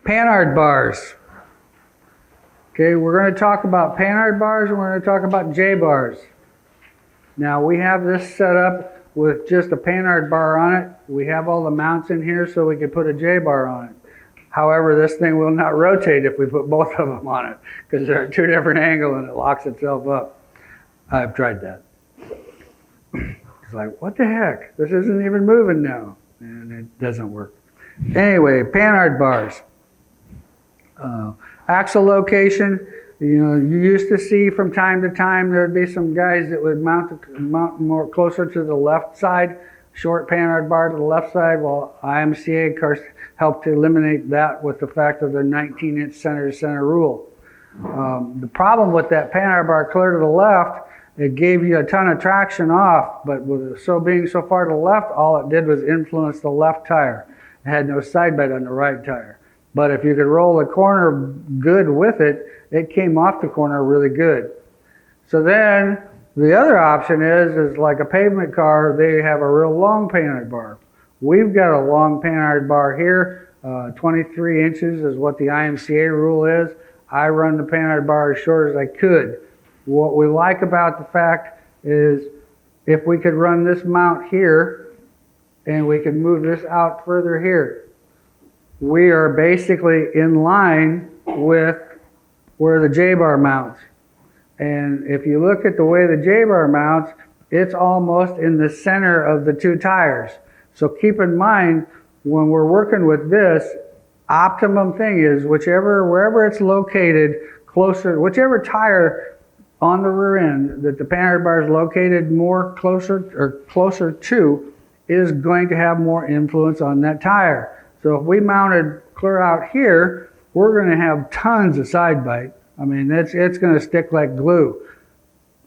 Panhard bars. Okay, we're going to talk about Panhard bars and we're going to talk about J bars. Now we have this set up with just a Panhard bar on it. We have all the mounts in here so we can put a J bar on it. However, this thing will not rotate if we put both of them on it because they're at two different angles and it locks itself up. I've tried that. It's like, what the heck? This isn't even moving now. And it doesn't work. Anyway, Panhard bars. Axle location, you used to see from time to time there'd be some guys that would mount more closer to the left side, short Panhard bar to the left side. Well, IMCA, of course, helped to eliminate that with the fact of their 19-inch center-to-center rule. The problem with that Panhard bar clear to the left, it gave you a ton of traction off, but with it being so far to the left, all it did was influence the left tire. It had no side bed on the right tire. But if you could roll the corner good with it, it came off the corner really good. So then the other option is like a pavement car, they have a real long Panhard bar. We've got a long Panhard bar here, 23 inches is what the IMCA rule is. I run the Panhard bar as short as I could. What we like about the fact is if we could run this mount here and we could move this out further here, we are basically in line with where the J-bar mounts. And if you look at the way the J-bar mounts, it's almost in the center of the two tires. So keep in mind, when we're working with this, optimum thing is wherever it's located closer, whichever tire on the rear end that the Panhard bar is located closer to is going to have more influence on that tire. So if we mounted clear out here, we're going to have tons of side bite. I mean, it's going to stick like glue.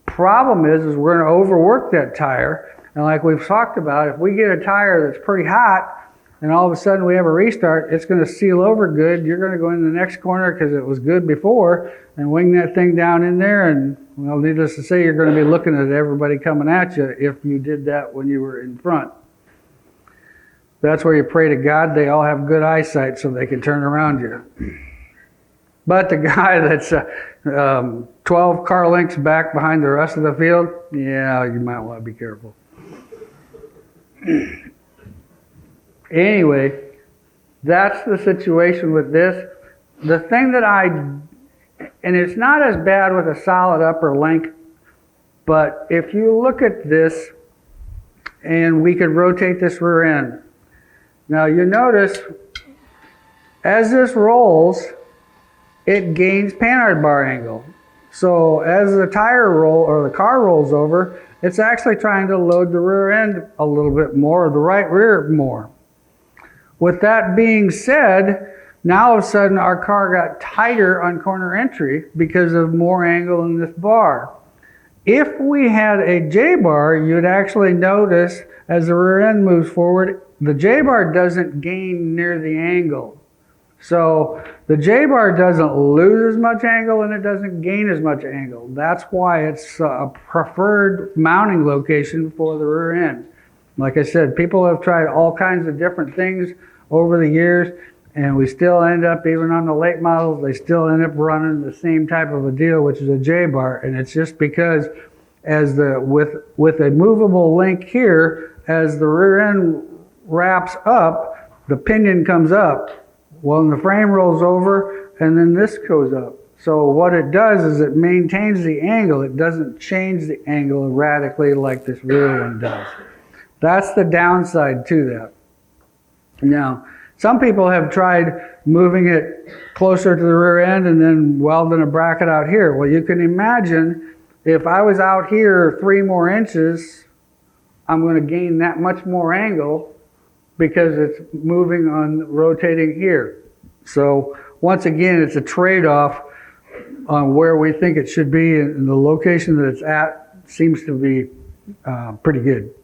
Problem is we're going to overwork that tire. And like we've talked about, if we get a tire that's pretty hot and all of a sudden we have a restart, it's going to seal over good. You're going to go in the next corner because it was good before and wing that thing down in there. And, well, needless to say, you're going to be looking at everybody coming at you if you did that when you were in front. That's where you pray to God they all have good eyesight so they can turn around you. But the guy that's 12 car lengths back behind the rest of the field, yeah, you might want to be careful. Anyway, that's the situation with this. The thing that and it's not as bad with a solid upper link, but if you look at this and we could rotate this rear end. Now you notice, as this rolls, it gains Panhard bar angle. So as the car rolls over, it's actually trying to load the rear end a little bit more, the right rear more. With that being said, now all of a sudden our car got tighter on corner entry because of more angle in this bar. If we had a J bar, you'd actually notice as the rear end moves forward, the J bar doesn't gain near the angle. So the J bar doesn't lose as much angle and it doesn't gain as much angle. That's why it's a preferred mounting location for the rear end. Like I said, people have tried all kinds of different things over the years and we still end up, even on the late models, they still end up running the same type of a deal, which is a J bar. And it's just because with a movable link here, as the rear end wraps up, the pinion comes up. Well, and the frame rolls over, and then this goes up. So what it does is it maintains the angle. It doesn't change the angle radically like this rear one does. That's the downside to that. Now, some people have tried moving it closer to the rear end and then welding a bracket out here. Well, you can imagine if I was out here 3 more inches, I'm going to gain that much more angle because it's rotating here. So once again, it's a trade-off on where we think it should be, and the location that it's at seems to be pretty good.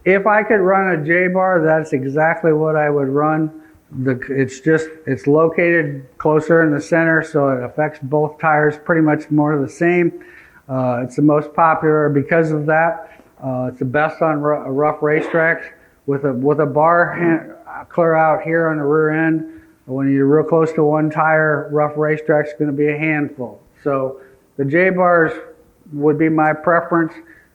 If I could run a J-bar, that's exactly what I would run. It's located closer in the center, so it affects both tires pretty much more the same. It's the most popular because of that. It's the best on rough racetracks with a bar clear out here on the rear end. When you're real close to one tire, rough racetrack's going to be a handful. So the J bars would be my preference.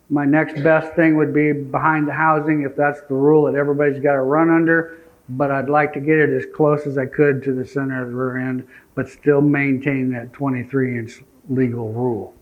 My next best thing would be behind the housing, if that's the rule that everybody's got to run under. But I'd like to get it as close as I could to the center of the rear end, but still maintain that 23-inch legal rule.